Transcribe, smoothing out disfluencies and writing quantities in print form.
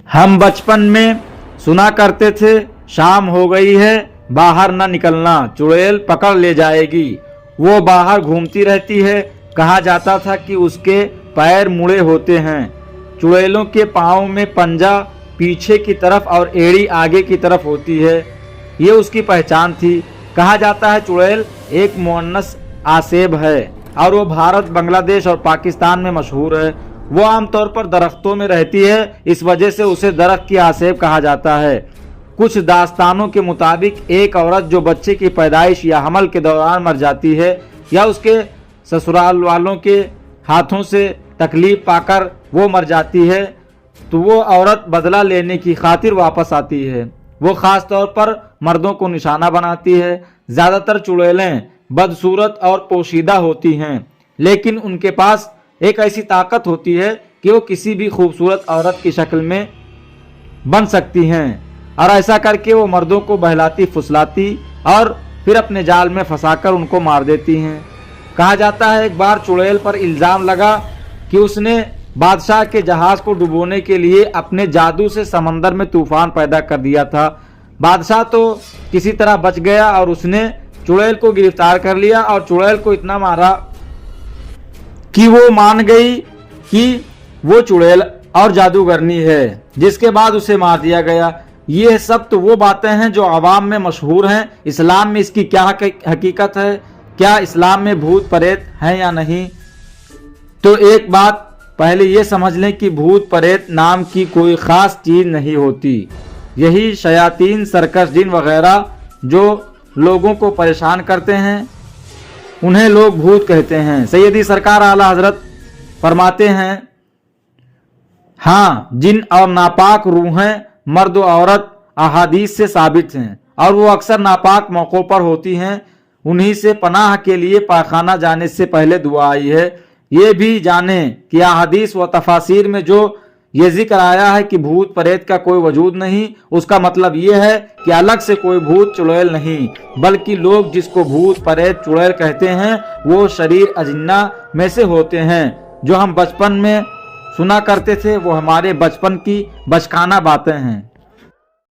हम बचपन में सुना करते थे, शाम हो गई है, बाहर न निकलना, चुड़ैल पकड़ ले जाएगी। वो बाहर घूमती रहती है। कहा जाता था कि उसके पैर मुड़े होते हैं। चुड़ैलों के पाँव में पंजा पीछे की तरफ और एड़ी आगे की तरफ होती है। ये उसकी पहचान थी। कहा जाता है चुड़ैल एक मुअन्नस आसेब है और वो भारत, बांग्लादेश और पाकिस्तान में मशहूर है। वो आमतौर पर दरख्तों में रहती है, इस वजह से उसे दरख्त की आसेब कहा जाता है। कुछ दास्तानों के मुताबिक एक औरत जो बच्चे की पैदाइश या हमल के दौरान मर जाती है या उसके ससुराल वालों के हाथों से तकलीफ पाकर वो मर जाती है, तो वो औरत बदला लेने की खातिर वापस आती है। वो ख़ास तौर पर मर्दों को निशाना बनाती है। ज़्यादातर चुड़ैलें बदसूरत और पोशीदा होती हैं, लेकिन उनके पास एक ऐसी ताकत होती है कि वो किसी भी खूबसूरत औरत की शक्ल में बन सकती हैं और ऐसा करके वो मर्दों को बहलाती फुसलाती और फिर अपने जाल में फंसाकर उनको मार देती हैं। कहा जाता है एक बार चुड़ैल पर इल्ज़ाम लगा कि उसने बादशाह के जहाज को डुबोने के लिए अपने जादू से समंदर में तूफान पैदा कर दिया था। बादशाह तो किसी तरह बच गया और उसने चुड़ैल को गिरफ्तार कर लिया और चुड़ैल को इतना मारा कि वो मान गई कि वो चुड़ैल और जादूगरनी है, जिसके बाद उसे मार दिया गया। ये सब तो वो बातें हैं जो आवाम में मशहूर हैं। इस्लाम में इसकी क्या हकीकत है, क्या इस्लाम में भूत प्रेत हैं या नहीं? तो एक बात पहले ये समझ लें कि भूत प्रेत नाम की कोई ख़ास चीज़ नहीं होती। यही शयातीन, सर्कस, जिन वगैरह जो लोगों को परेशान करते हैं, उन्हें लोग भूत कहते हैं। सैयदी सरकार आला हजरत फरमाते हैं, हाँ, जिन और नापाक रूहें मर्द और औरत अहादीस से साबित हैं और वो अक्सर नापाक मौक़ों पर होती हैं। उन्हीं से पनाह के लिए पाखाना जाने से पहले दुआ आई है। ये भी जाने कि अहादीस व तफासिर में जो ये जिक्र आया है कि भूत प्रेत का कोई वजूद नहीं, उसका मतलब ये है कि अलग से कोई भूत चुड़ैल नहीं, बल्कि लोग जिसको भूत प्रेत चुड़ैल कहते हैं वो शरीर अजिन्ना में से होते हैं। जो हम बचपन में सुना करते थे वो हमारे बचपन की बचकाना बातें हैं।